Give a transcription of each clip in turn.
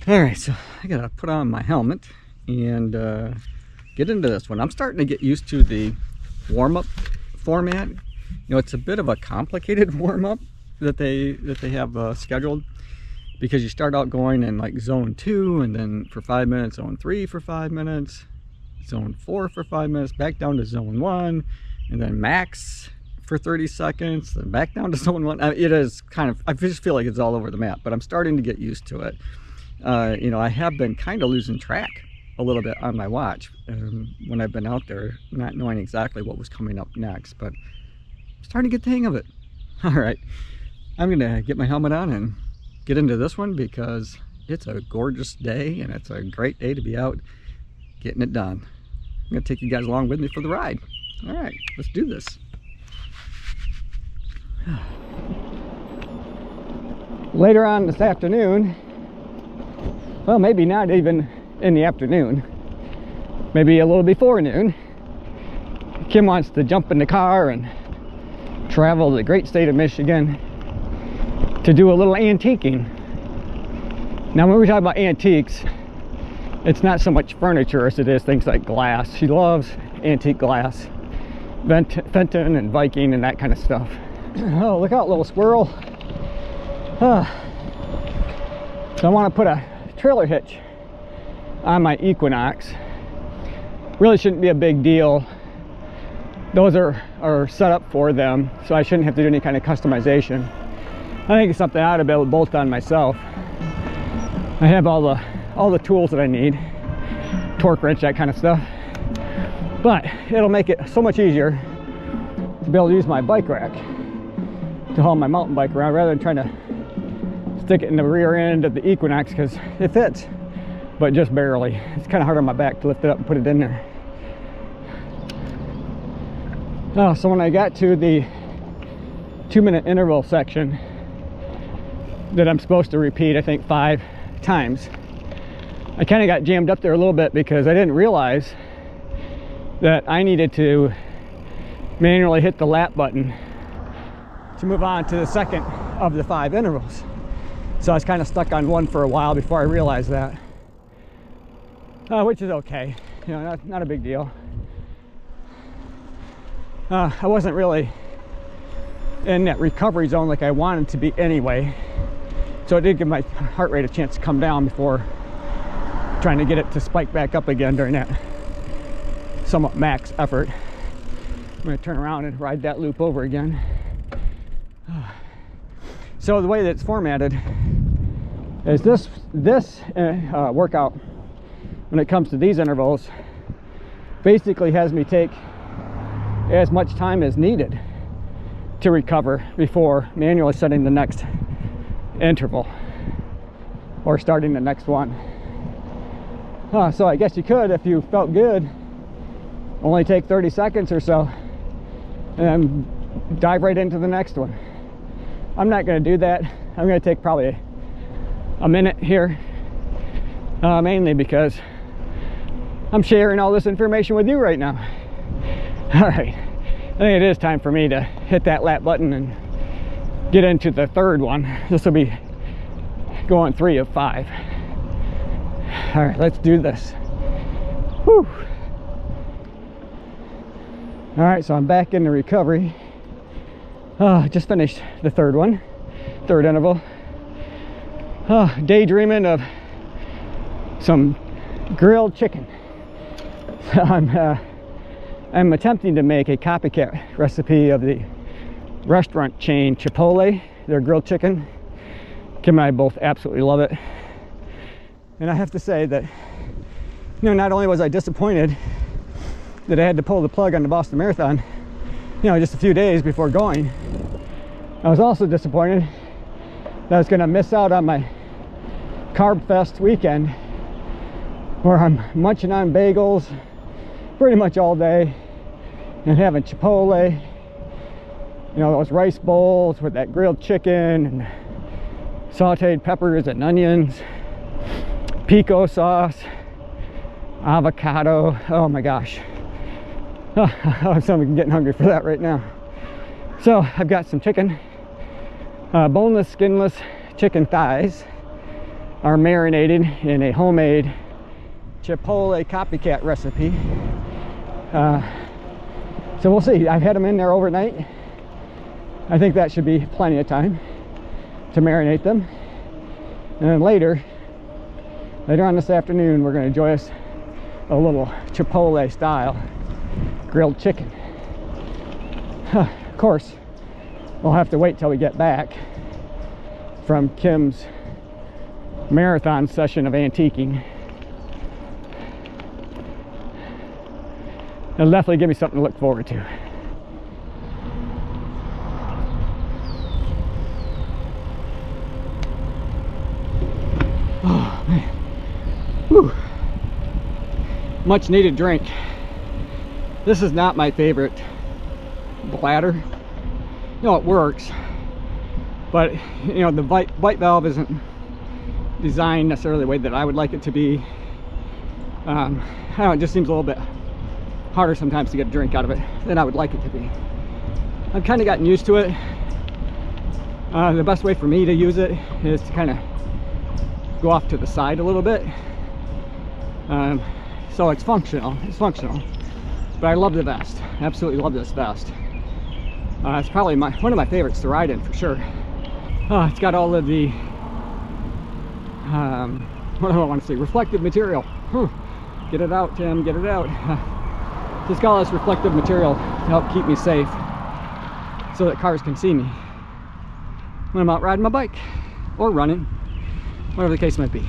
All right, so I gotta put on my helmet and get into this one. I'm starting to get used to the warm-up format. You know, it's a bit of a complicated warm-up that they have scheduled, because you start out going in like zone 2, and then for 5 minutes, zone 3 for 5 minutes, zone 4 for 5 minutes, back down to zone 1, and then max for 30 seconds, then back down to zone 1. It is kind of, I just feel like it's all over the map, but I'm starting to get used to it. You know, I have been kind of losing track a little bit on my watch when I've been out there, not knowing exactly what was coming up next, but I'm starting to get the hang of it. All right, I'm gonna get my helmet on and get into this one, because it's a gorgeous day and it's a great day to be out getting it done. I'm gonna take you guys along with me for the ride. All right, let's do this. Later on this afternoon, well, maybe not even in the afternoon, maybe a little before noon, Kim wants to jump in the car and travel the great state of Michigan to do a little antiquing. Now, when we talk about antiques, it's not so much furniture as it is things like glass. She loves antique glass, Fenton and Viking and that kind of stuff. Oh, look out, little squirrel. So I want to put a trailer hitch on my Equinox. Really shouldn't be a big deal. Those are set up for them, so I shouldn't have to do any kind of customization. I think it's something I ought to be able to bolt on myself. I have all the tools that I need, torque wrench, that kind of stuff. But it'll make it so much easier to be able to use my bike rack to haul my mountain bike around, rather than trying to stick it in the rear end of the Equinox, because it fits, but just barely. It's kind of hard on my back to lift it up and put it in there. Oh, so when I got to the 2-minute interval section that I'm supposed to repeat, I think 5 times, I kind of got jammed up there a little bit, because I didn't realize that I needed to manually hit the lap button to move on to the second of the 5 intervals. So I was kind of stuck on one for a while before I realized that, which is okay, you know, not a big deal. I wasn't really in that recovery zone like I wanted to be anyway, so it did give my heart rate a chance to come down before trying to get it to spike back up again during that somewhat max effort. I'm going to turn around and ride that loop over again. So the way that it's formatted is this workout, when it comes to these intervals, basically has me take as much time as needed to recover before manually setting the next interval or starting the next one. So I guess you could, if you felt good, only take 30 seconds or so and dive right into the next one. I'm not going to do that. I'm going to take probably a minute here, mainly because I'm sharing all this information with you right now. All right, I think it is time for me to hit that lap button and get into the third one. This will be going 3 of 5. All right, let's do this. Whew. All right, so I'm back in the recovery. Just finished the third interval. Daydreaming of some grilled chicken. I'm attempting to make a copycat recipe of the restaurant chain Chipotle, their grilled chicken. Kim and I both absolutely love it. And I have to say that, you know, not only was I disappointed that I had to pull the plug on the Boston Marathon, you know, just a few days before going, I was also disappointed that I was going to miss out on my Carb Fest weekend, where I'm munching on bagels pretty much all day and having Chipotle, you know, those rice bowls with that grilled chicken and sauteed peppers and onions, pico sauce, avocado. Oh my gosh. I'm getting hungry for that right now. So I've got some chicken, boneless, skinless chicken thighs are marinated in a homemade Chipotle copycat recipe. So we'll see. I've had them in there overnight. I think that should be plenty of time to marinate them. And then later on this afternoon, we're going to enjoy us a little Chipotle style grilled chicken. Of course, we'll have to wait till we get back from Kim's marathon session of antiquing. It'll definitely give me something to look forward to. Oh man. Whew. Much needed drink. This is not my favorite bladder. You know, it works, but you know, the bite valve isn't designed necessarily the way that I would like it to be. I don't know, it just seems a little bit harder sometimes to get a drink out of it than I would like it to be. I've kind of gotten used to it. The best way for me to use it is to kind of go off to the side a little bit. So it's functional, but I love the vest. I absolutely love this vest. It's probably one of my favorites to ride in for sure. It's got all of the what do I want to say, reflective material. Get it out, Tim, get it out. Just got all this reflective material to help keep me safe so that cars can see me when I'm out riding my bike or running, whatever the case might be.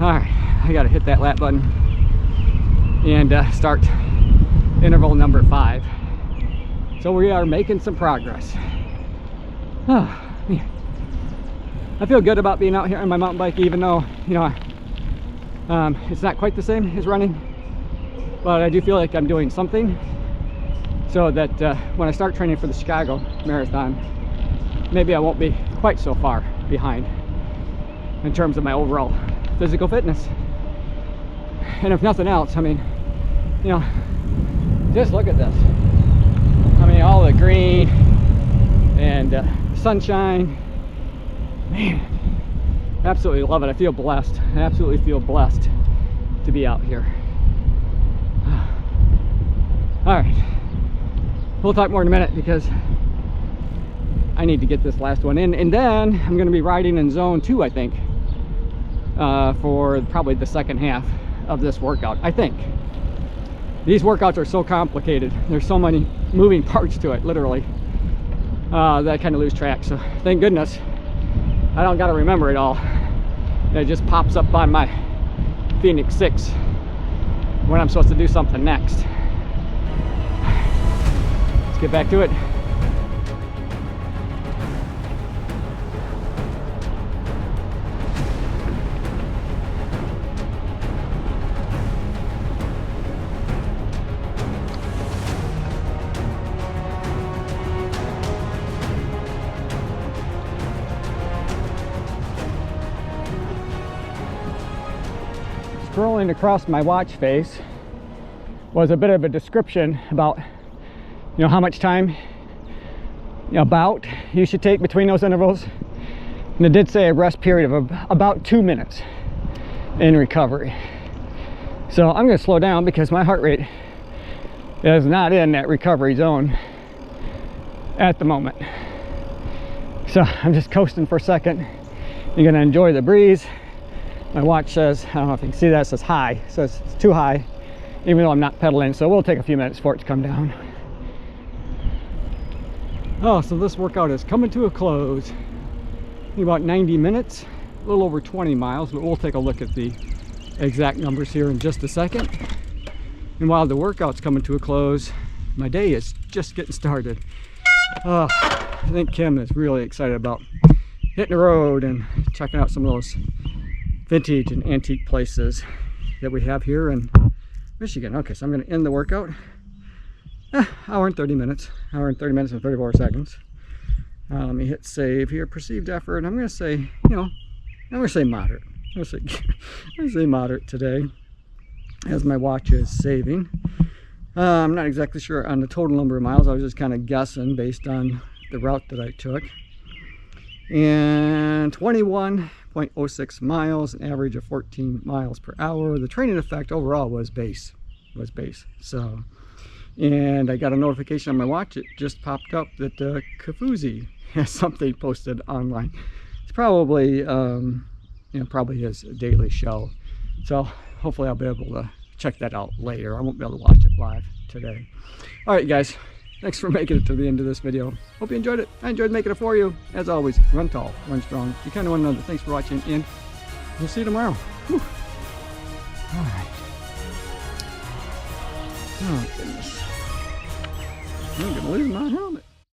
All right, I got to hit that lap button and start interval number 5. So we are making some progress. Oh, man. I feel good about being out here on my mountain bike, even though, you know, it's not quite the same as running, but I do feel like I'm doing something so that when I start training for the Chicago Marathon, maybe I won't be quite so far behind in terms of my overall physical fitness. And if nothing else, I mean, you know, just look at this. I mean, all the green and sunshine. Man, absolutely love it. I feel blessed. I absolutely feel blessed to be out here. All right, we'll talk more in a minute because I need to get this last one in, and then I'm going to be riding in zone 2, I think, for probably the second half of this workout. I think these workouts are so complicated. There's so many moving parts to it, literally, that I kind of lose track. So thank goodness I don't got to remember it all. It just pops up on my Phoenix 6 when I'm supposed to do something next. Let's get back to it. Scrolling across my watch face was a bit of a description about, you know, how much time, about you should take between those intervals, and it did say a rest period of about 2 minutes in recovery. So I'm going to slow down because my heart rate is not in that recovery zone at the moment. So I'm just coasting for a second. You're going to enjoy the breeze. My watch says, I don't know if you can see that, it says high, so it's too high, even though I'm not pedaling, so we'll take a few minutes for it to come down. Oh, so this workout is coming to a close in about 90 minutes, a little over 20 miles, but we'll take a look at the exact numbers here in just a second. And while the workout's coming to a close, my day is just getting started. Oh, I think Kim is really excited about hitting the road and checking out some of those vintage and antique places that we have here in Michigan. Okay, so I'm going to end the workout. Hour and 30 minutes and 34 seconds. Let me hit save here. Perceived effort. I'm going to say, I'm going to say moderate. I'm going to say moderate today as my watch is saving. I'm not exactly sure on the total number of miles. I was just kind of guessing based on the route that I took. And 21 0.06 miles, an average of 14 miles per hour. The training effect overall was base. So, and I got a notification on my watch. It just popped up that Kafuzi has something posted online. It's probably, you know, probably his daily show. So hopefully I'll be able to check that out later. I won't be able to watch it live today. All right, guys. Thanks for making it to the end of this video. Hope you enjoyed it. I enjoyed making it for you. As always, run tall, run strong. You kind of one another. Thanks for watching, and we'll see you tomorrow. Whew. All right. Oh, goodness. I'm going to lose my helmet.